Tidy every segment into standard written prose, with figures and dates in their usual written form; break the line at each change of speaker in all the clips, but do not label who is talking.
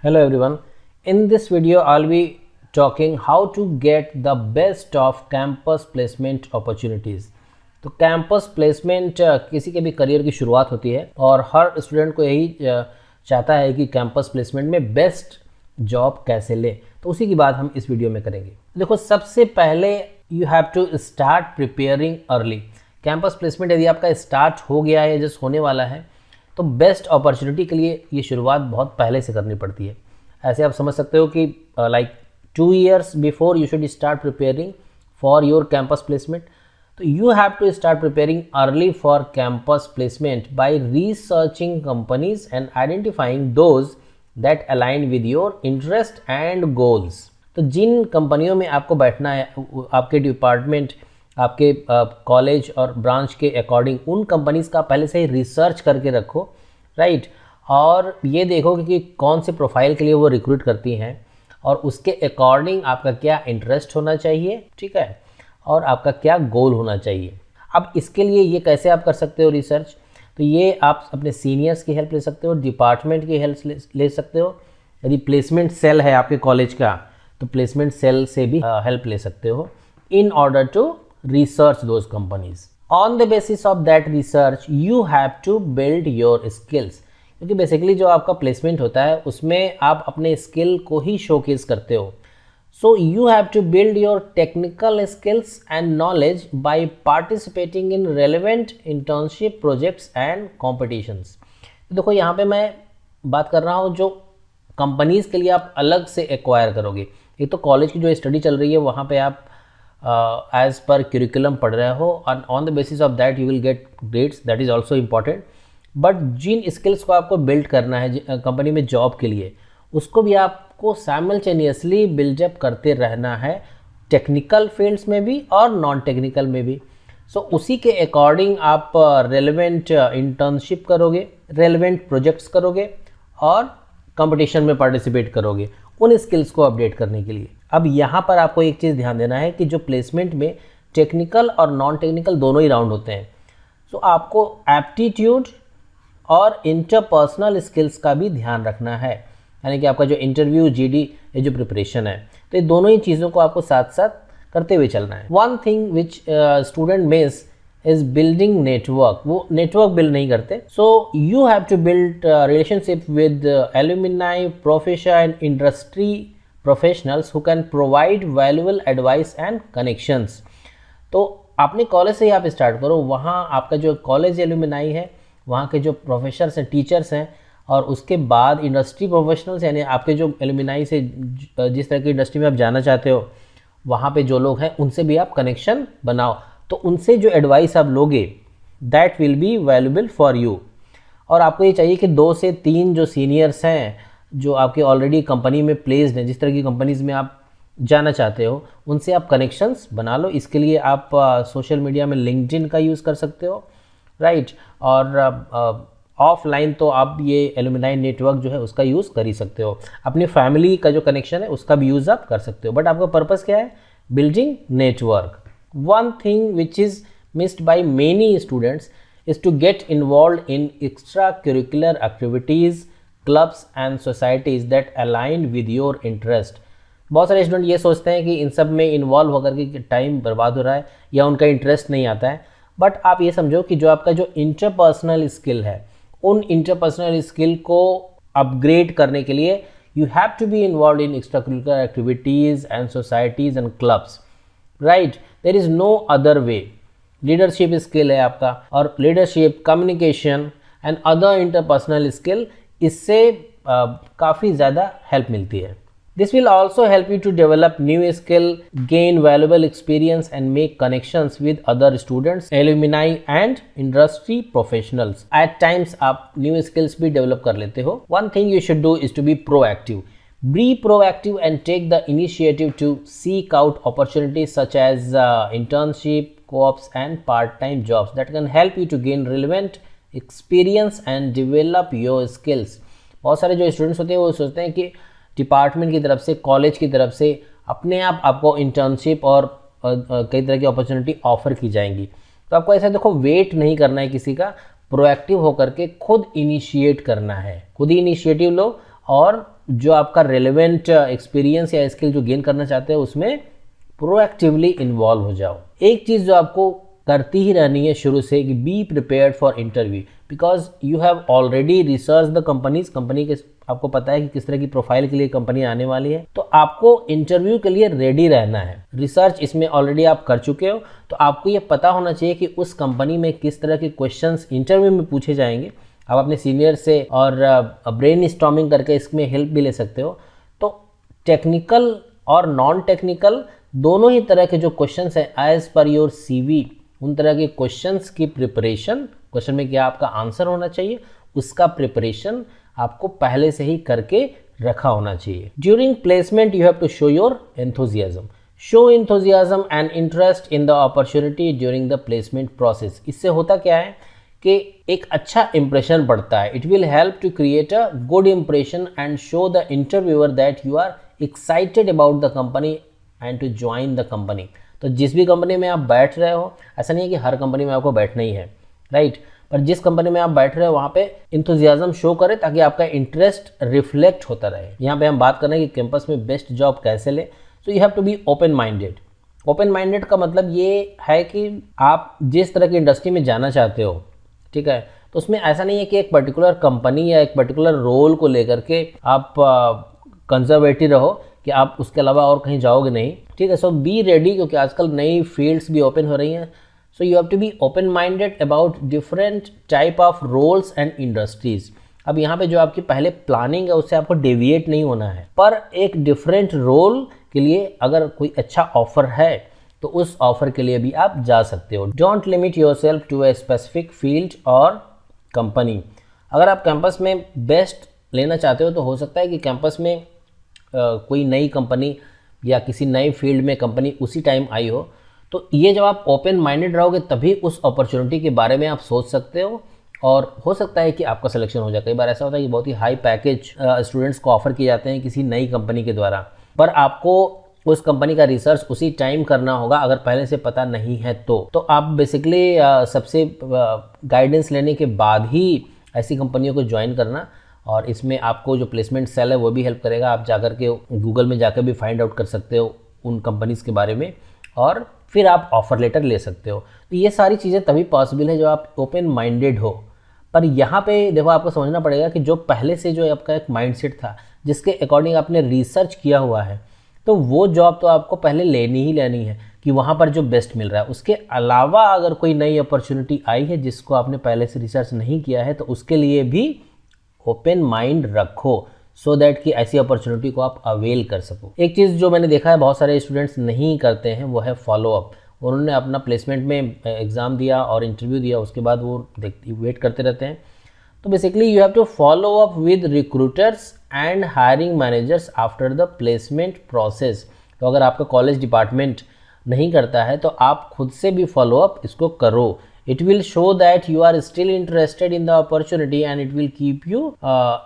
Hello everyone. In this video, I'll be talking how to get the best of campus placement opportunities. तो campus placement किसी के भी career की शुरुआत होती है और हर स्टूडेंट को यही चाहता है कि कैंपस प्लेसमेंट में बेस्ट जॉब कैसे ले। तो उसी की बात हम इस वीडियो में करेंगे। देखो, सबसे पहले you have to start preparing early. Campus placement यदि आपका स्टार्ट हो गया है, जस्ट होने वाला है, तो बेस्ट अपॉर्चुनिटी के लिए ये शुरुआत बहुत पहले से करनी पड़ती है। ऐसे आप समझ सकते हो कि like 2 years before you should start preparing for your campus placement. तो you have to start preparing early for campus placement by researching companies and identifying those that align with your interest and goals. तो जिन कंपनियों में आपको बैठना है, आपके department, आपके कॉलेज और ब्रांच के अकॉर्डिंग उन कंपनीज़ का पहले से ही रिसर्च करके रखो, राइट। और ये देखो कि कौन से प्रोफाइल के लिए वो रिक्रूट करती हैं और उसके अकॉर्डिंग आपका क्या इंटरेस्ट होना चाहिए, ठीक है, और आपका क्या गोल होना चाहिए। अब इसके लिए ये कैसे आप कर सकते हो रिसर्च? तो ये आप अपने सीनियर्स की हेल्प ले सकते हो, डिपार्टमेंट की हेल्प ले सकते हो। यदि प्लेसमेंट सेल है आपके कॉलेज का, तो प्लेसमेंट सेल से भी हेल्प ले सकते हो in order to research those companies. On the basis of that research, you have to build your skills. क्योंकि बेसिकली जो आपका प्लेसमेंट होता है उसमें आप अपने स्किल को ही शोकेस करते हो। So you have to build your technical skills and knowledge by participating in relevant internship projects and competitions. देखो, यहाँ पे मैं बात कर रहा हूँ जो कंपनीज़ के लिए आप अलग से एक्वायर करोगे। एक तो कॉलेज की जो स्टडी चल रही है वहाँ पे आप एज पर करिकुलम पढ़ रहे हो और on the basis of that you will get grades, that is also important. But जिन स्किल्स को आपको बिल्ड करना है कंपनी में जॉब के लिए, उसको भी आपको साइमल्टेनियसली बिल्डअप करते रहना है, टेक्निकल फील्ड्स में भी और नॉन टेक्निकल में भी। सो उसी के अकॉर्डिंग आप रेलेवेंट इंटर्नशिप करोगे, रेलेवेंट प्रोजेक्ट्स करोगे और कंपटीशन में पार्टिसिपेट करोगे उन स्किल्स को अपडेट करने के लिए। अब यहाँ पर आपको एक चीज़ ध्यान देना है कि जो प्लेसमेंट में टेक्निकल और नॉन टेक्निकल दोनों ही राउंड होते हैं। सो आपको एप्टीट्यूड और इंटरपर्सनल स्किल्स का भी ध्यान रखना है, यानी कि आपका जो इंटरव्यू, जीडी, ये जो प्रिपरेशन है, तो ये दोनों ही चीज़ों को आपको साथ साथ करते हुए चलना है। One thing which student miss is building network. वो नेटवर्क बिल्ड नहीं करते। So you have to build relationship with alumni, professor and industry professionals who can provide valuable advice and connections. तो अपने कॉलेज से ही आप स्टार्ट करो। वहाँ आपका जो कॉलेज एल्यूमिनाई है, वहाँ के जो प्रोफेसर्स हैं, टीचर्स हैं, और उसके बाद इंडस्ट्री प्रोफेशनल्स, यानी आपके जो एल्यूमिनाई से जिस तरह की इंडस्ट्री में आप जाना चाहते हो, वहाँ पे जो लोग हैं उनसे भी आप कनेक्शन बनाओ। तो उनसे जो एडवाइस आप लोगे that will be valuable for you. और आपको ये चाहिए कि 2 से 3 जो सीनियर्स हैं, जो आपके ऑलरेडी कंपनी में प्लेस्ड हैं, जिस तरह की कंपनीज़ में आप जाना चाहते हो, उनसे आप कनेक्शंस बना लो। इसके लिए आप सोशल मीडिया में लिंक्डइन का यूज़ कर सकते हो, राइट। और ऑफलाइन तो आप ये एल्यूमिनाई नेटवर्क जो है उसका यूज़ कर ही सकते हो। अपनी फैमिली का जो कनेक्शन है उसका भी यूज़ आप कर सकते हो। बट आपका पर्पज़ क्या है? Building network. One thing which is missed by many students is to get involved in extracurricular activities, clubs and societies that align with your interest. बहुत सारे स्टूडेंट ये सोचते हैं कि इन सब में इन्वॉल्व होकर के टाइम बर्बाद हो रहा है या उनका इंटरेस्ट नहीं आता है। बट आप ये समझो कि जो आपका जो इंटरपर्सनल स्किल है, उन इंटरपर्सनल स्किल को अपग्रेड करने के लिए you have to be involve in extra curricular activities and societies and clubs, right. There is no other way. Leadership skill है आपका, और leadership, communication and other interpersonal skill, इससे काफ़ी ज़्यादा हेल्प मिलती है। This will also help you to develop new skill, gain valuable experience and make connections with other students, alumni and industry professionals. At times आप new skills भी develop कर लेते हो। One thing you should do is to be proactive. Be proactive and take the initiative to seek out opportunities such as internship, co-ops and part-time jobs that can help you to gain relevant experience and develop your skills. बहुत सारे जो students होते हैं वो सोचते हैं कि department की तरफ से, कॉलेज की तरफ से अपने आप आपको इंटर्नशिप और कई तरह की अपॉर्चुनिटी ऑफर की जाएंगी। तो आपको ऐसा देखो, वेट नहीं करना है किसी का, प्रोएक्टिव होकर के खुद इनिशिएट करना है। खुद ही इनिशिएटिव लो और जो आपका रेलेवेंट एक्सपीरियंस या स्किल जो गेन करना चाहते हो उसमें प्रोएक्टिवली इन्वॉल्व हो जाओ। एक चीज़ जो आपको करती ही रहनी है शुरू से कि be prepared for interview, because you have already research the companies. Company के आपको पता है कि किस तरह की प्रोफाइल के लिए कंपनी आने वाली है, तो आपको इंटरव्यू के लिए रेडी रहना है। रिसर्च इसमें ऑलरेडी आप कर चुके हो, तो आपको ये पता होना चाहिए कि उस कंपनी में किस तरह के क्वेश्चंस इंटरव्यू में पूछे जाएंगे। आप अपने सीनियर से और ब्रेन स्टॉर्मिंग करके इसमें हेल्प भी ले सकते हो। तो टेक्निकल और नॉन टेक्निकल दोनों ही तरह के जो क्वेश्चंस हैं एज पर योर सीवी, उन तरह के क्वेश्चंस की प्रिपरेशन, क्वेश्चन में क्या आपका आंसर होना चाहिए उसका प्रिपरेशन आपको पहले से ही करके रखा होना चाहिए। During placement you have to show your enthusiasm. Show enthusiasm and interest in the opportunity during the placement process. इससे होता क्या है कि एक अच्छा इंप्रेशन पड़ता है। It will help to create a good impression and show the interviewer that you are excited about the company and to join the company. तो जिस भी कंपनी में आप बैठ रहे हो, ऐसा नहीं है कि हर कंपनी में आपको बैठना ही है, राइट, पर जिस कंपनी में आप बैठ रहे हो वहाँ पे इंथुजियाज्म शो करें ताकि आपका इंटरेस्ट रिफ्लेक्ट होता रहे। यहाँ पे हम बात कर रहे हैं कि कैंपस में बेस्ट जॉब कैसे ले। So you have to be open minded. Open minded का मतलब ये है कि आप जिस तरह की इंडस्ट्री में जाना चाहते हो, ठीक है, तो उसमें ऐसा नहीं है कि एक पर्टिकुलर कंपनी या एक पर्टिकुलर रोल को लेकर के आप कंजर्वेटिव रहो कि आप उसके अलावा और कहीं जाओगे नहीं, ठीक है। सो बी रेडी, क्योंकि आजकल नई फील्ड्स भी ओपन हो रही हैं। So you have to be open minded about different type of roles and industries. अब यहाँ पे जो आपकी पहले प्लानिंग है उससे आपको डेविएट नहीं होना है, पर एक डिफरेंट रोल के लिए अगर कोई अच्छा ऑफर है तो उस ऑफर के लिए भी आप जा सकते हो। Don't limit yourself to a specific field और कंपनी। अगर आप कैंपस में बेस्ट लेना चाहते हो तो हो सकता है कि कैंपस में कोई नई कंपनी या किसी नए फील्ड में कंपनी उसी टाइम आई हो, तो ये जब आप ओपन माइंडेड रहोगे तभी उस अपॉर्चुनिटी के बारे में आप सोच सकते हो और हो सकता है कि आपका सिलेक्शन हो जाए। कई बार ऐसा होता है कि बहुत ही हाई पैकेज स्टूडेंट्स को ऑफर किए जाते हैं किसी नई कंपनी के द्वारा, पर आपको उस कंपनी का रिसर्च उसी टाइम करना होगा अगर पहले से पता नहीं है तो आप बेसिकली सबसे गाइडेंस लेने के बाद ही ऐसी कंपनियों को ज्वाइन करना। और इसमें आपको जो प्लेसमेंट सेल है वो भी हेल्प करेगा। आप जाकर के गूगल में जाकर भी फाइंड आउट कर सकते हो उन कंपनीज़ के बारे में और फिर आप ऑफ़र लेटर ले सकते हो। तो ये सारी चीज़ें तभी पॉसिबल है जब आप ओपन माइंडेड हो। पर यहाँ पे देखो आपको समझना पड़ेगा कि जो पहले से जो आपका एक माइंडसेट था जिसके अकॉर्डिंग आपने रिसर्च किया हुआ है, तो वो जॉब तो आपको पहले लेनी ही लेनी है कि वहाँ पर जो बेस्ट मिल रहा है। उसके अलावा अगर कोई नई अपॉर्चुनिटी आई है जिसको आपने पहले से रिसर्च नहीं किया है तो उसके लिए भी ओपन माइंड रखो सो दैट कि ऐसी अपॉर्चुनिटी को आप अवेल कर सको। एक चीज़ जो मैंने देखा है बहुत सारे स्टूडेंट्स नहीं करते हैं वो है फॉलोअप। उन्होंने अपना प्लेसमेंट में एग्ज़ाम दिया और इंटरव्यू दिया, उसके बाद वो वेट करते रहते हैं। तो basically you have to follow up with recruiters and hiring managers after the placement process. तो अगर आपका कॉलेज डिपार्टमेंट नहीं करता है तो आप खुद से भी फॉलो अप इसको करो। It will show that you are still interested in the opportunity and it will keep you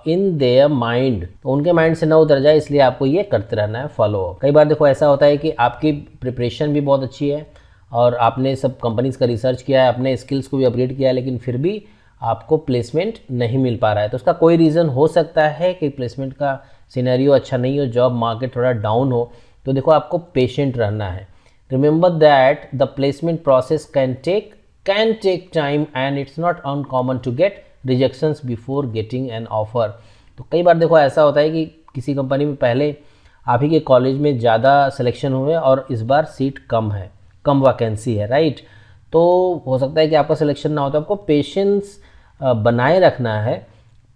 in their mind। तो उनके माइंड से ना उतर जाए इसलिए आपको ये करते रहना है फॉलो अप। कई बार देखो ऐसा होता है कि आपकी प्रिपरेशन भी बहुत अच्छी है और आपने सब कंपनीज का रिसर्च किया है, अपने स्किल्स को भी अपग्रेड किया है, लेकिन फिर भी आपको प्लेसमेंट नहीं मिल पा रहा है। तो उसका कोई रीज़न हो सकता है कि प्लेसमेंट का सिनेरियो अच्छा नहीं हो, जॉब मार्केट थोड़ा डाउन हो। तो देखो आपको पेशेंट रहना है। Remember that the placement process can take time and it's not uncommon to get rejections before getting an offer। तो कई बार देखो ऐसा होता है कि किसी कंपनी में पहले आप ही के कॉलेज में ज़्यादा सिलेक्शन हुए और इस बार सीट कम है, कम वैकेंसी है, राइट। तो हो सकता है कि आपका सिलेक्शन ना हो। तो आपको पेशेंस बनाए रखना है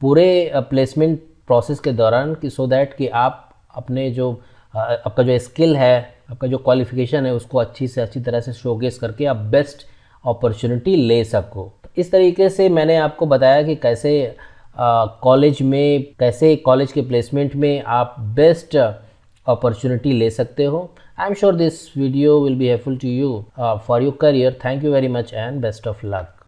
पूरे प्लेसमेंट प्रोसेस के दौरान कि सो दैट कि आप अपने जो आपका जो स्किल है, आपका जो क्वालिफिकेशन है उसको अच्छी से अच्छी तरह से शोकेस करके आप बेस्ट अपॉर्चुनिटी ले सको। तो इस तरीके से मैंने आपको बताया कि कैसे कॉलेज में, कैसे कॉलेज के प्लेसमेंट में आप बेस्ट अपॉर्चुनिटी ले सकते हो। I am sure this video will be helpful to you for your career. Thank you very much and best of luck.